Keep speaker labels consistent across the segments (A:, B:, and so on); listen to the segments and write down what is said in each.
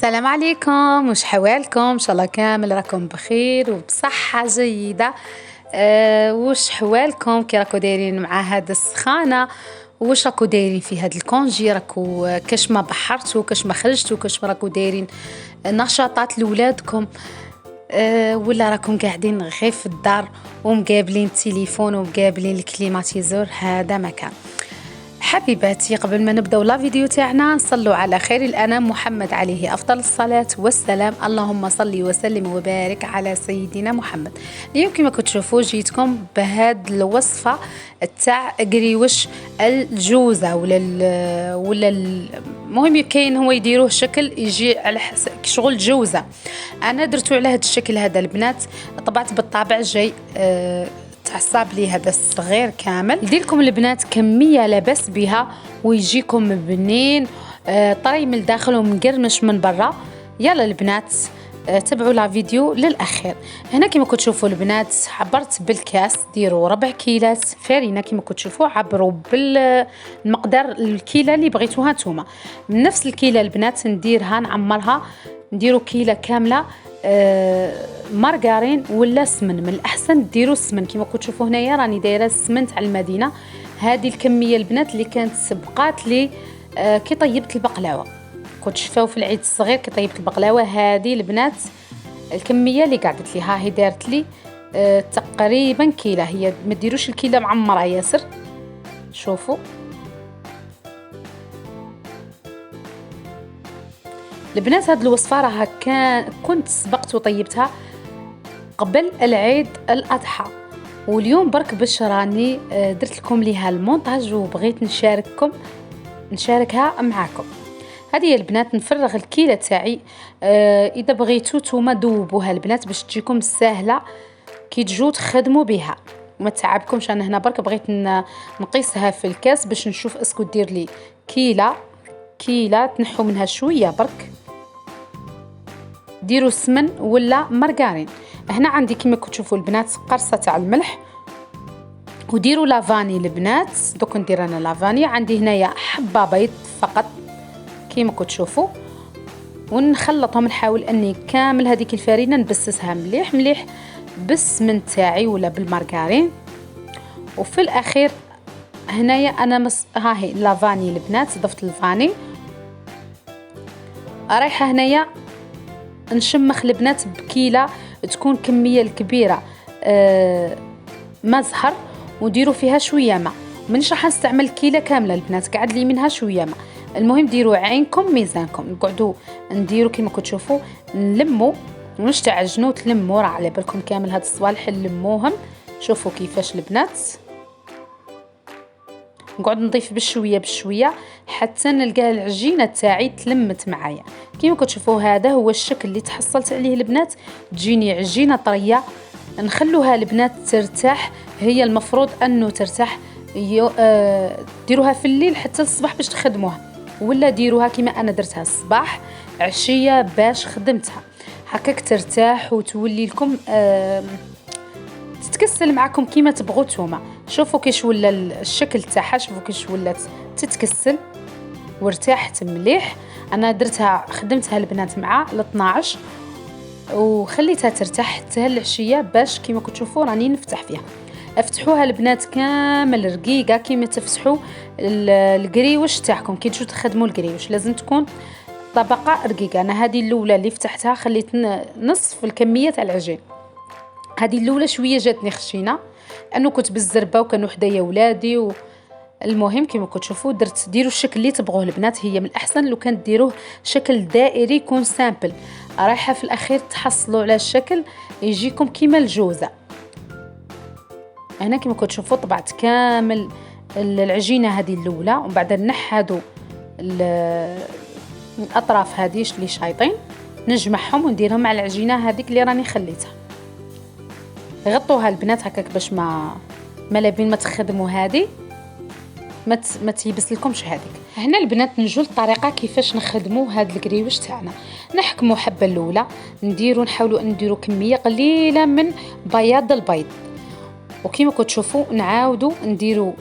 A: السلام عليكم، وش حوالكم؟ ان شاء الله كامل راكم بخير وبصحة جيدة. وش حوالكم؟ كي راكو دايرين مع هاد السخانة؟ وش راكو دايرين في هاد الكونجي؟ راكو كاش ما بحرتوا، كاش ما خرجتوا، كاش ما راكو دايرين نشاطات لولادكم؟ ولا راكم قاعدين غير في الدار ومقابلين التليفون ومقابلين الكليماتيزور؟ هذا مكان. حبيباتي، قبل ما نبداو لا فيديو تاعنا نصلوا على خير الانام محمد عليه افضل الصلاه والسلام. اللهم صل وسلم وبارك على سيدنا محمد. اليوم كما كنتوا تشوفوا جيتكم بهاد الوصفه تاع قريوش الجوزه ولا المهم كاين هو يديروه شكل يجي على شغل جوزه. انا درتو على هذا الشكل هذا البنات، طبعت بالطابع جاي تعصب لي هذا الصغير كامل. يديلكم البنات كميه لاباس بها ويجيكم بنين طري من الداخل ومقرمش من برا. يلا البنات تبعوا لا فيديو للاخير. هنا كما كنتوا تشوفوا البنات عبرت بالكاس، ديروا 4 كيلات فارينه كما كنتوا تشوفوا، عبروا بالمقدار الكيله اللي بغيتوها نتوما. من نفس الكيله البنات نديرها نعمرها، نديروا كيله كامله مارغرين ولا سمن. من الاحسن ديروا السمن كما كنتوا تشوفوا هنايا راني دايره السمن تاع المدينه. هذه الكميه البنات اللي كانت سبقات لي كي طيبت البقلاوه، كنت شفاو في العيد الصغير كي طيبت البقلاوه. هذه البنات الكميه اللي قعدت لي، ها هي دارت لي تقريبا كيله. هي ما ديروش الكيله معمره ياسر، شوفوا البنات. هاد الوصفه راها كنت سبقت وطيبتها قبل العيد الاضحى، واليوم برك باش راني درت لكم ليها المونتاج وبغيت نشاركها معاكم. هذه هي البنات. نفرغ الكيله تاعي. اذا بغيتو نتوما ذوبوها البنات باش تجيكم سهله كي تجوا تخدموا بها وما تعبكمش. انا هنا برك بغيت نقيسها في الكاس باش نشوف اسكو دير لي كيله تنحوا منها شويه برك. ديروا سمن ولا مارغرين. هنا عندي كما كنتوا تشوفوا البنات قرصه تاع الملح، وديروا لافاني البنات. دوك ندير انا لافاني. عندي هنايا حبه بيض فقط كما كنتوا تشوفوا، ونخلطهم. نحاول اني كامل هذيك الفرينه نبسسها مليح مليح بالسمن تاعي ولا بالمارغرين. وفي الاخير هنايا انا ها هي لافاني البنات، ضفت الفاني. رايحه هنايا نشمخ البنات بكيله تكون كميه الكبيره ما زهر، وديروا فيها شويه ماء. مانيش راح نستعمل كيله كامله البنات، قعد لي منها شويه ماء. المهم ديروا عينكم ميزانكم. نقعدوا نديروا كما كنتوا تشوفوا، نلموا مش تعجنوا، تلموا. راه على بالكم كامل هاد الصوالح نلموهم. شوفوا كيفاش البنات نقعد نضيف بشويه بشويه حتى نلقى العجينه تاعي تلمت معايا. كيما كتشوفوا هذا هو الشكل اللي تحصلت عليه البنات. تجيني عجينه طريه. نخلوها البنات ترتاح، هي المفروض انه ترتاح. ديروها في الليل حتى الصباح باش تخدموها، ولا ديروها كيما انا درتها الصباح عشيه باش خدمتها. هكاك ترتاح وتولي لكم تتكسل معكم كيما تبغوا نتوما. شوفوا كيش ولا الشكل تاعها، شوفوا كيش ولات تتكسل وارتاحت مليح. انا درتها خدمتها البنات مع ل 12 وخليتها ترتاح حتى العشيه باش كيما كتشوفوا راني نفتح فيها. افتحوها البنات كامل رقيقه كيما تفتحوا القريوش تاعكم. كي تجوا تخدموا القريوش لازم تكون طبقه رقيقه. انا هذه الاولى اللي فتحتها خليت نصف الكميه تاع العجين. هذه الاولى شويه جاتني خشينه لانه كنت بالزربه وكانوا حدايا ولادي المهم كما كتشوفوا ديروا الشكل اللي تبغوه البنات. هي من الاحسن لو كان ديروه شكل دائري يكون سامبل، رايحه في الاخير تحصلوا على الشكل يجيكم كيما الجوزه. هنا كما كتشوفوا طبعت كامل العجينه هذه الاولى، ومن بعد نحدوا الاطراف هذيش اللي شايطين، نجمعهم ونديرهم مع العجينه هذيك اللي راني خليتها. غطوها البنات هكاك باش ما لابين ما تخدموا هذه ما تيبس لكمش هذيك. هنا البنات نجوا الطريقه كيفاش نخدموا هاد القريوش تاعنا. نحكموا حبه الاولى، نحاولوا نديروا كميه قليله من بياض البيض، وكما كتشوفوا نعاودوا نديروا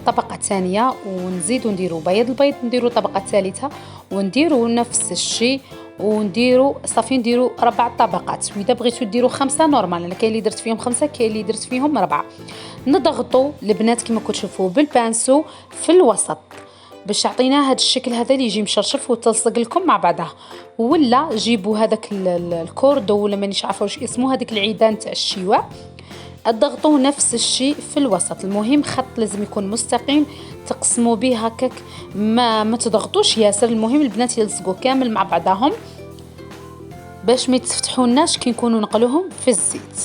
A: طبقه ثانيه ونزيدوا نديروا بياض البيض، نديروا طبقه ثالثه ونديروا نفس الشيء ونديروا صافي نديروا 4 طبقات. واذا بغيتوا ديروا 5 نورمال، انا كاين اللي درت فيهم 5 كاين اللي درت فيهم 4. نضغطوا البنات كما كتشوفوا بالبانسو في الوسط باش يعطينا هذا الشكل هذا اللي يجي مشرشف وتلصق لكم مع بعضها. ولا جيبوا هذاك الكوردو ولا مانيش عارفه واش اسمه، هذاك العيدان تاع الشواء، اضغطوا نفس الشيء في الوسط. المهم خط لازم يكون مستقيم تقسموا به هكاك، ما تضغطوش ياسر. المهم البنات يلصقوا كامل مع بعضهم باش ما يتفتحوناش كي نكونوا نقلوهم في الزيت.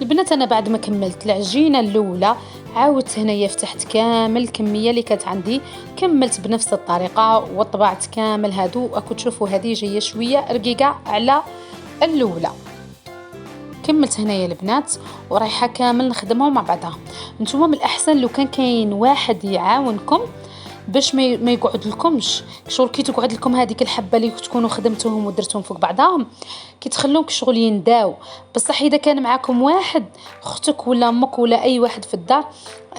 A: البنات انا بعد ما كملت العجينه الاولى عاودت هنايا فتحت كامل الكميه اللي كانت عندي، كملت بنفس الطريقه وطبعت كامل هادو. راكم تشوفوا هذه جايه شويه رقيقه على الاولى. كملت هنايا البنات ورايحه كامل نخدمهم مع بعضها. نتوما من الاحسن لو كان كاين واحد يعاونكم باش ما يقعد لكمش شغل كي تقعد لكم هذيك الحبه اللي تكونوا خدمتوهم ودرتوهم فوق بعضهم كي تخلوهم كشغل ينداو. بصح اذا كان معاكم واحد اختك ولا امك ولا اي واحد في الدار،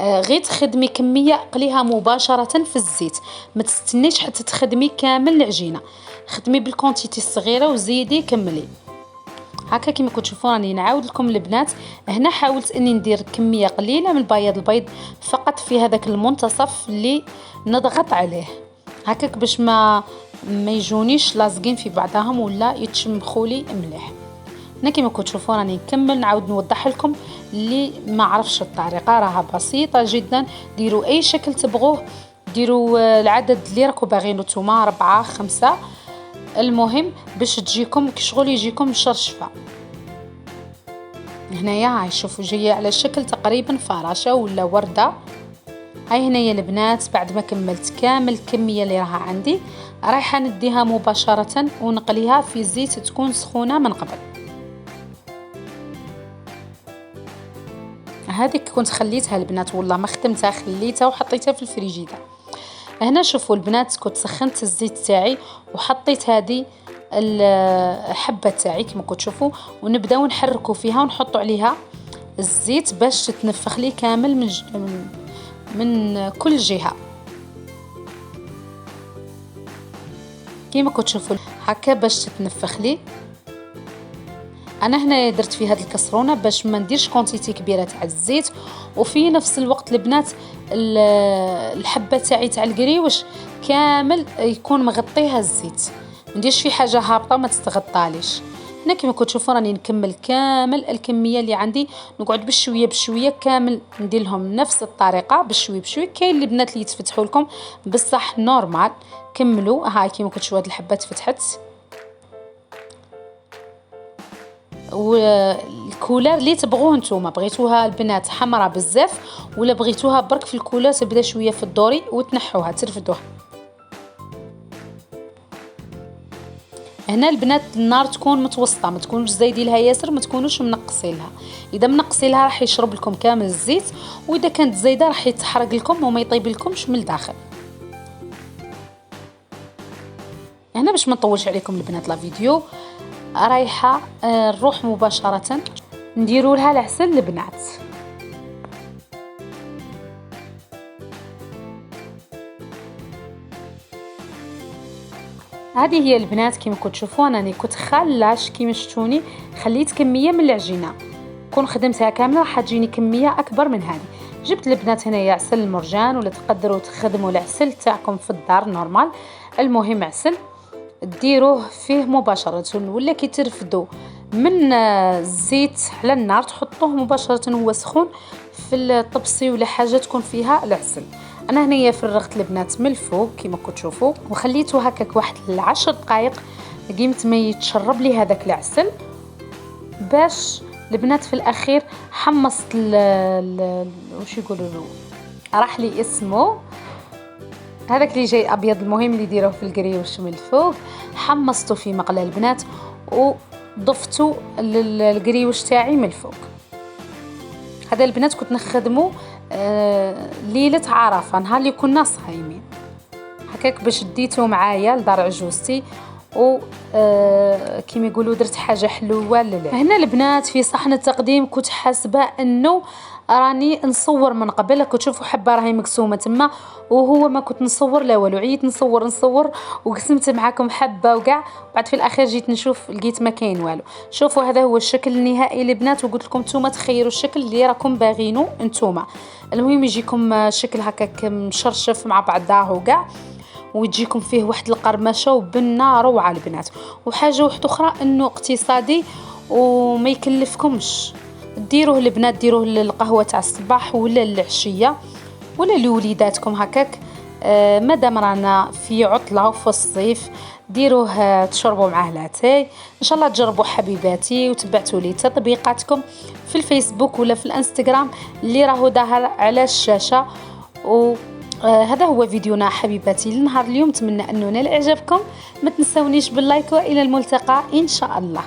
A: غير تخدمي كميه قليها مباشره في الزيت، ما تستنيش حتى تخدمي كامل العجينه، خدمي بالكونتيتي الصغيره وزيدي كملي هكا. كيما كتشوفوا راني نعاود لكم البنات. هنا حاولت اني ندير كميه قليله من البيض فقط في هذاك المنتصف اللي نضغط عليه هكاك باش ما يجونيش لازقين في بعضهم ولا يتشمخوا لي مليح. هنا كيما كتشوفوا راني نكمل نعاود نوضح لكم اللي ما عرفش الطريقه راها بسيطه جدا. ديروا اي شكل تبغوه، ديروا العدد اللي راكم باغينه نتوما 4 5، المهم باش تجيكم كشغل يجيكم مشرشفه. هنايا هاي شوفوا جايه على شكل تقريبا فراشه ولا ورده. هاي هنايا البنات بعد ما كملت كامل الكميه اللي راها عندي رايحه نديها مباشره ونقليها في زيت تكون سخونه من قبل. هذيك كنت خليتها البنات والله ما خدمتها، خليتها وحطيتها في الفريجيدة. هنا شوفوا البنات كنت سخنت الزيت تاعي وحطيت هذه الحبه تاعي كما كنتوا تشوفوا، ونبداو نحركوا فيها ونحطوا عليها الزيت باش تتنفخ لي كامل من كل جهه كما كنتوا تشوفوا هكا باش تتنفخ لي. انا هنا درت في هذه الكسرونه باش ما نديرش كونتيتي كبيره تاع الزيت، وفي نفس الوقت البنات الحبه تاعي تاع القريوش كامل يكون مغطيها الزيت، ما نديرش في حاجه هابطه ما تتغطاليش. هنا كما كتشوفوا راني نكمل كامل الكميه اللي عندي، نقعد بشويه بشويه كامل ندير لهم نفس الطريقه بشويه بشويه. كاين البنات اللي يتفتحوا لكم بصح نورمال كملوا. هاي كما كتشوفوا هاد الحبه تفتحت، والكولر اللي تبغوه نتوما، بغيتوها البنات حمراء بزاف ولا بغيتوها برك في الكولر تبدا شويه في الدوري وتنحوها ترفدوها. هنا البنات النار تكون متوسطه، ما تكونوش زايدين لها ياسر ما تكونوش منقصين لها. اذا منقصين لها راح يشرب لكم كامل الزيت، واذا كانت زايده راح يتحرق لكم وما يطيب لكمش من الداخل. هنا باش ما نطولش عليكم البنات لا فيديو رايحه نروح مباشره نديروا لها العسل البنات. هذه هي البنات كما كنتوا تشوفوا انا كنت خلاش كيما شفتوني خليت كميه من العجينه، كون خدمتها كامله راح تجيني كميه اكبر من هذه. جبت البنات هنايا عسل المرجان ولا تقدروا تخدموا العسل تاعكم في الدار نورمال، المهم عسل ديروه فيه مباشره ولا كي ترفدوا من الزيت على النار تحطوه مباشره وهو سخون في الطبسي ولا حاجه تكون فيها العسل. انا هنايا فرغت البنات من الفوق كما كنتوا تشوفوا وخليته هكاك واحد 10 دقائق قيمت ما يتشرب لي هذاك العسل، باش البنات في الاخير حمصت واش يقولوا له راح لي اسمه هذاك اللي جاي ابيض، المهم اللي يديروه في القريوش من الفوق، حمصته في مقله البنات وضفته للقريوش تاعي من الفوق. هذا البنات كنت نخدمه ليله عرفه نهار اللي كنا صايمين هكاك باش ديته معايا لدار عجوزتي و كيما يقولوا درت حاجه حلوه لله. هنا البنات في صحن التقديم كنت حاسبه انه راني نصور من قبل، كنت تشوفوا حبه راهي مقسومه تما، وهو ما كنت نصور لا والو، عييت نصور وقسمت معاكم حبه وكاع، بعد في الاخير جيت نشوف لقيت ما كاين والو. شوفوا هذا هو الشكل النهائي البنات، وقلت لكم نتوما تخيروا الشكل اللي راكم باغينو نتوما. المهم يجيكم شكل هكاك مشرشف مع بعضاه وكاع، وتجيكم فيه واحد القرمشه وبنه روعه البنات. وحاجه واحده اخرى انه اقتصادي وما يكلفكمش. ديروه البنات، ديروه للقهوه تاع الصباح ولا العشيه ولا لوليداتكم هكاك. مادام رانا في عطله وفي الصيف، ديروه تشربوا معاه لاتاي. ان شاء الله تجربوا حبيباتي، وتبعتوا لي تطبيقاتكم في الفيسبوك ولا في الانستغرام اللي راهو ظاهر على الشاشه. هذا هو فيديونا حبيباتي لنهار اليوم. نتمنى انه نال اعجابكم، ما تنسونيش باللايك، والى الملتقى ان شاء الله.